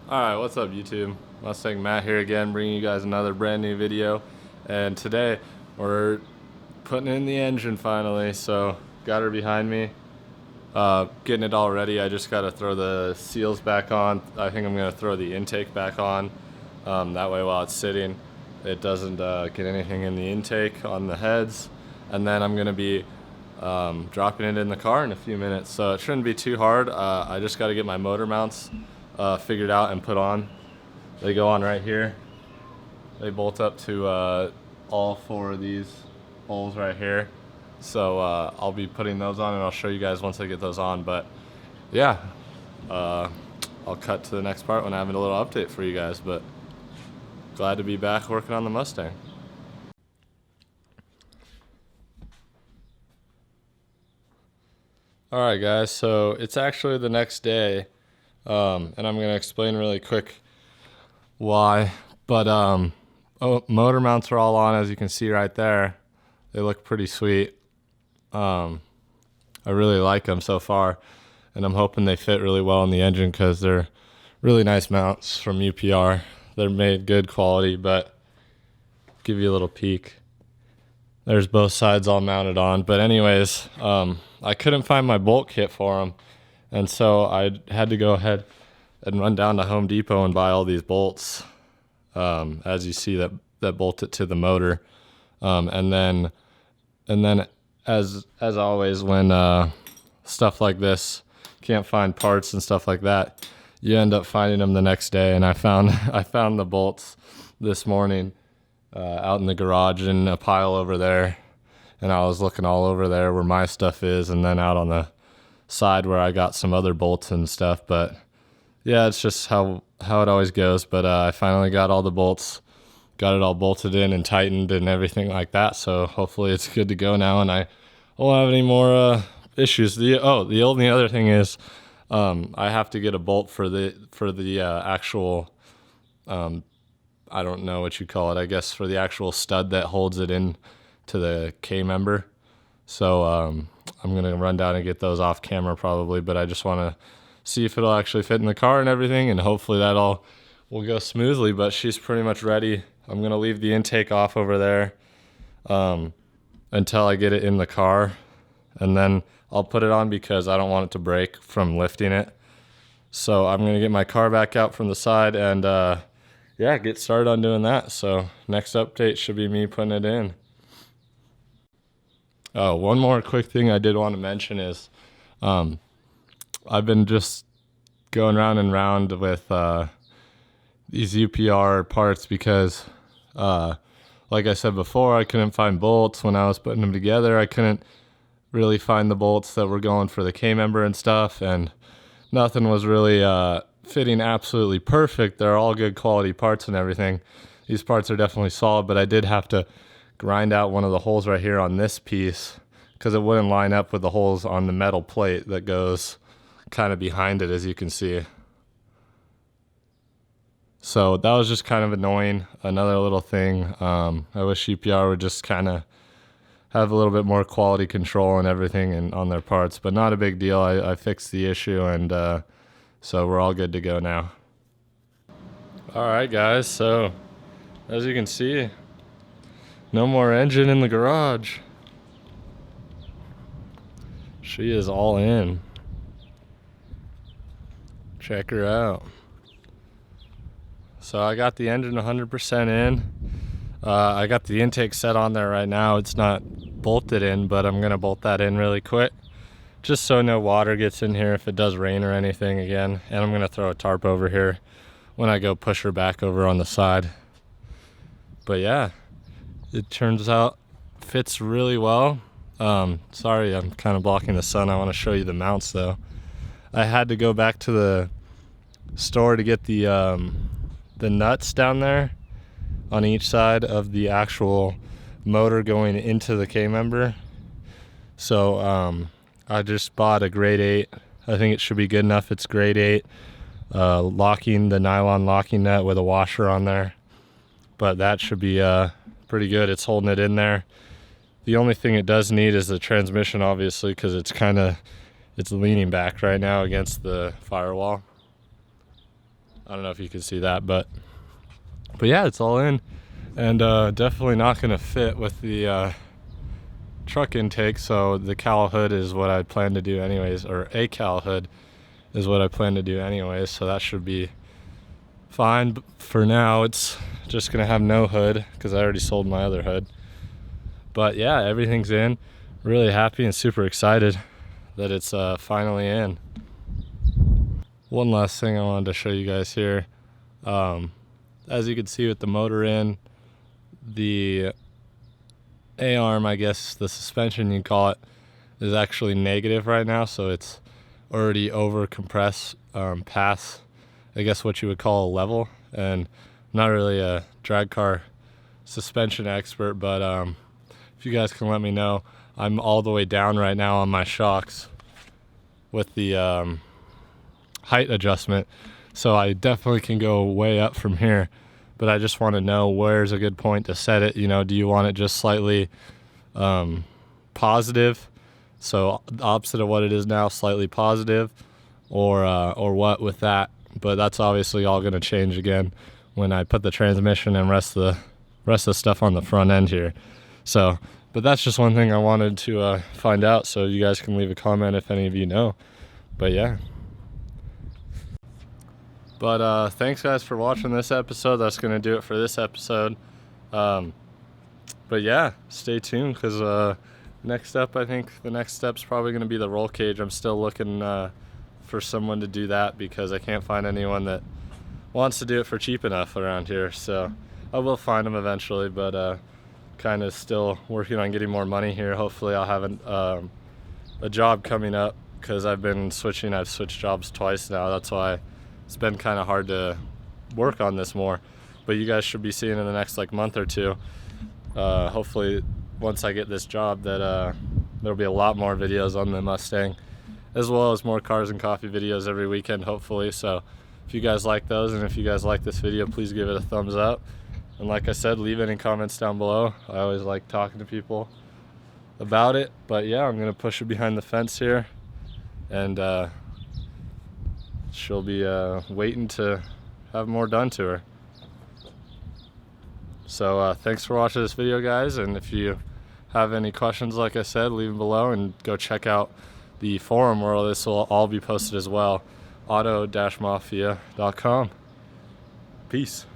Alright, what's up YouTube? MustangMatt here again, bringing you guys another brand new video. And today we're putting in the engine finally, so got her behind me, getting it all ready. I just got to throw the seals back on. I think I'm going to throw the intake back on, that way while it's sitting it doesn't get anything in the intake on the heads. And then I'm going to be dropping it in the car in a few minutes, so it shouldn't be too hard. I just got to get my motor mounts figured out and put on. They go on right here. They bolt up to all four of these holes right here. So I'll be putting those on and I'll show you guys once I get those on. But yeah, I'll cut to the next part when I have a little update for you guys. But glad to be back working on the Mustang. Alright guys, so it's actually the next day. And I'm going to explain really quick why, but motor mounts are all on, as you can see right there. They look pretty sweet. I really like them so far, and I'm hoping they fit really well in the engine because they're really nice mounts from UPR. They're made good quality, but give you a little peek. There's both sides all mounted on, but anyways, I couldn't find my bolt kit for them. And so I had to go ahead and run down to Home Depot and buy all these bolts, as you see that bolt it to the motor. And then as always, when stuff like this, can't find parts and stuff like that, you end up finding them the next day. And I found the bolts this morning out in the garage in a pile over there, and I was looking all over there where my stuff is, and then out on the side where I got some other bolts and stuff. But yeah, it's just how it always goes. But I finally got all the bolts, got it all bolted in and tightened and everything like that, so hopefully it's good to go now and I won't have any more issues. The only other thing is I have to get a bolt for the actual I don't know what you call it, I guess for the actual stud that holds it in to the K member. So I'm going to run down and get those off camera probably, but I just want to see if it'll actually fit in the car and everything, and hopefully that all will go smoothly. But she's pretty much ready. I'm going to leave the intake off over there until I get it in the car, and then I'll put it on because I don't want it to break from lifting it. So I'm going to get my car back out from the side and yeah, get started on doing that. So next update should be me putting it in. Oh, one more quick thing I did want to mention is I've been just going round and round with these UPR parts because, like I said before, I couldn't find bolts when I was putting them together. I couldn't really find the bolts that were going for the K-member and stuff, and nothing was really fitting absolutely perfect. They're all good quality parts and everything. These parts are definitely solid, but I did have to grind out one of the holes right here on this piece because it wouldn't line up with the holes on the metal plate that goes kind of behind it, as you can see. So that was just kind of annoying. Another little thing. I wish UPR would just kind of have a little bit more quality control and everything and on their parts, but not a big deal. I fixed the issue, and so we're all good to go now. Alright guys, so as you can see, no more engine in the garage. She is all in. Check her out. So I got the engine 100% in. I got the intake set on there right now. It's not bolted in, but I'm going to bolt that in really quick, just so no water gets in here if it does rain or anything again. And I'm going to throw a tarp over here when I go push her back over on the side. But yeah, it turns out fits really well. Sorry, I'm kind of blocking the sun. I want to show you the mounts though. I had to go back to the store to get the nuts down there on each side of the actual motor going into the K-member. So I just bought a grade 8. I think it should be good enough. It's grade 8. Locking, the nylon locking nut with a washer on there. But that should be pretty good. It's holding it in there. The only thing it does need is the transmission, obviously, because it's leaning back right now against the firewall. I don't know if you can see that, but yeah, it's all in, and definitely not going to fit with the truck intake. So the cowl hood is what I plan to do anyways, or a cowl hood is what I plan to do anyways. So that should be fine. But for now, it's just going to have no hood because I already sold my other hood. But yeah, everything's in. Really happy and super excited that it's finally in. One last thing I wanted to show you guys here. As you can see with the motor in, the A-arm, I guess the suspension you call it, is actually negative right now. So it's already over compressed past, I guess what you would call a level. And I'm not really a drag car suspension expert, but if you guys can let me know, I'm all the way down right now on my shocks with the height adjustment. So I definitely can go way up from here, but I just want to know where's a good point to set it. You know, do you want it just slightly positive? So the opposite of what it is now, slightly positive, or what with that? But that's obviously all going to change again when I put the transmission and rest of the stuff on the front end here. So, but that's just one thing I wanted to find out, so you guys can leave a comment if any of you know. But yeah. But thanks guys for watching this episode. That's going to do it for this episode. But yeah, stay tuned, because next up, I think the next step's probably going to be the roll cage. I'm still looking for someone to do that because I can't find anyone that wants to do it for cheap enough around here. So I will find them eventually, but kind of still working on getting more money here. Hopefully I'll have a job coming up, because I've switched jobs twice now. That's why it's been kind of hard to work on this more. But you guys should be seeing in the next month or two, hopefully once I get this job, that there'll be a lot more videos on the Mustang, as well as more cars and coffee videos every weekend, hopefully. So if you guys like those, and if you guys like this video, please give it a thumbs up. And like I said, leave any comments down below. I always like talking to people about it. But yeah, I'm going to push her behind the fence here. And she'll be waiting to have more done to her. So thanks for watching this video, guys. And if you have any questions, like I said, leave them below. And go check out the forum where this will all be posted as well. Auto-Mafia.com. Peace.